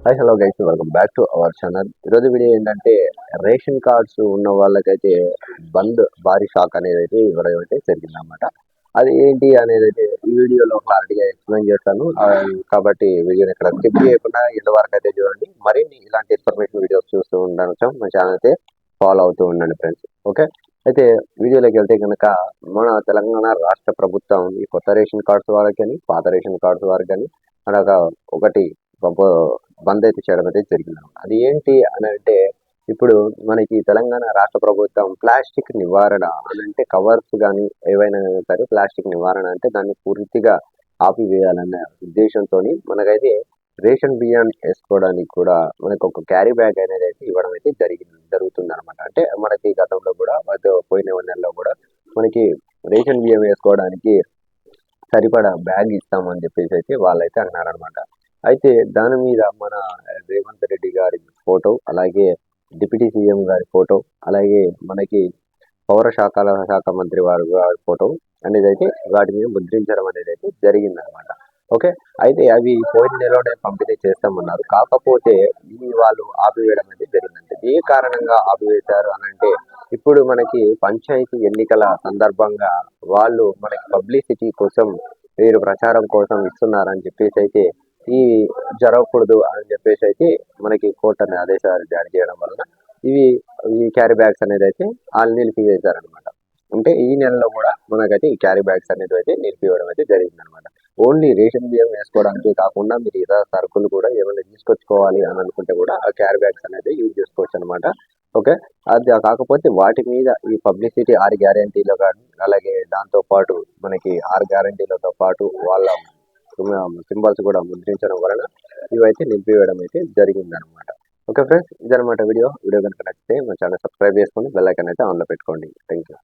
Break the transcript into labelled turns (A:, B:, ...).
A: Hi hello guys, welcome back to our channel. ఈరోజు video ఏంటంటే ration cards ఉన్న వాళ్ళకైతే బంద్ భారీ షాక్ అనేది అయితే ఇవ్వడం అయితే జరిగిందన్నమాట. అది ఏంటి అనేది అయితే ఈ వీడియోలో క్లారిటీగా ఎక్స్ప్లెయిన్ చేస్తాను. కాబట్టి వీడియోని ఇక్కడ స్కిప్ చేయకుండా ఎండ్ వరకు అయితే చూడండి. మరిన్ని ఇలాంటి ఇన్ఫర్మేషన్ వీడియోస్ చూస్తూ ఉండడం మా ఛానల్ అయితే ఫాలో అవుతూ ఉండండి ఫ్రెండ్స్. ఓకే, అయితే వీడియోలోకి వెళ్తే కనుక మన తెలంగాణ రాష్ట్ర ప్రభుత్వం ఈ కొత్త రేషన్ కార్డ్స్ వారికి కానీ పాత రేషన్ కార్డ్స్ వారికి కానీ అనగా ఒకటి బంద్ అయితే చేయడం అయితే జరిగింది. అది ఏంటి అని అంటే ఇప్పుడు మనకి తెలంగాణ రాష్ట్ర ప్రభుత్వం ప్లాస్టిక్ నివారణ అని అంటే కవర్స్ కానీ ఏవైనా సరే ప్లాస్టిక్ నివారణ అంటే దాన్ని పూర్తిగా ఆపివేయాలన్న ఉద్దేశంతో మనకైతే రేషన్ బియ్యాన్ని వేసుకోవడానికి కూడా మనకు ఒక క్యారీ బ్యాగ్ అనేది అయితే ఇవ్వడం అయితే జరుగుతుంది అనమాట. అంటే మనకి గతంలో కూడా పోయిన నెలలో కూడా మనకి రేషన్ బియ్యం వేసుకోవడానికి సరిపడా బ్యాగ్ ఇస్తామని చెప్పేసి అయితే వాళ్ళైతే అన్నారనమాట. అయితే దాని మీద మన రేవంత్ రెడ్డి గారి ఫోటో, అలాగే డిప్యూటీ సీఎం గారి ఫోటో, అలాగే మనకి పౌర శాఖ మంత్రి వారి ఫోటో అనేది అయితే వాటి మీద ముద్రించడం అనేది అయితే జరిగిందనమాట. ఓకే, అయితే అవి పోయిన నెలలోనే పంపిణీ చేస్తామన్నారు. కాకపోతే ఈ వాళ్ళు ఆపివేయడం అనేది జరిగిందంటే ఏ కారణంగా ఆపివేశారు అని అంటే ఇప్పుడు మనకి పంచాయతీ ఎన్నికల సందర్భంగా వాళ్ళు మనకి పబ్లిసిటీ కోసం వీరు ప్రచారం కోసం ఇస్తున్నారని చెప్పేసి అయితే ఈ జరగకూడదు అని చెప్పేసి అయితే మనకి కోర్టు అనే ఆదేశాలు జారీ చేయడం వలన ఈ క్యారీ బ్యాగ్స్ అనేది అయితే వాళ్ళు నిలిపివేశారనమాట. అంటే ఈ నెలలో కూడా మనకైతే ఈ క్యారీ బ్యాగ్స్ అనేది అయితే నిలిపివేయడం అయితే జరిగిందనమాట. ఓన్లీ రేషన్ బియ్యం వేసుకోవడానికి కాకుండా మీరు ఇతర సరుకులు కూడా ఏమైనా తీసుకొచ్చుకోవాలి అని అనుకుంటే కూడా ఆ క్యారీ బ్యాగ్స్ అనేది యూజ్ చేసుకోవచ్చు అనమాట. ఓకే, అది కాకపోతే వాటి మీద ఈ పబ్లిసిటీ 6 గ్యారెంటీలు కానీ అలాగే దాంతో పాటు మనకి 6 గ్యారెంటీలతో పాటు వాళ్ళ సింబల్స్ కూడా ముద్రించడం వలన ఇవైతే నిలిపివేయడం అయితే జరిగిందనమాట. ఓకే ఫ్రెండ్స్, ఇదనమాట వీడియో కనుక నచ్చితే మా ఛానల్ సబ్స్క్రైబ్ చేసుకొని బెల్ ఐకాన్ అయితే ఆన్లో పెట్టుకోండి. Thank you.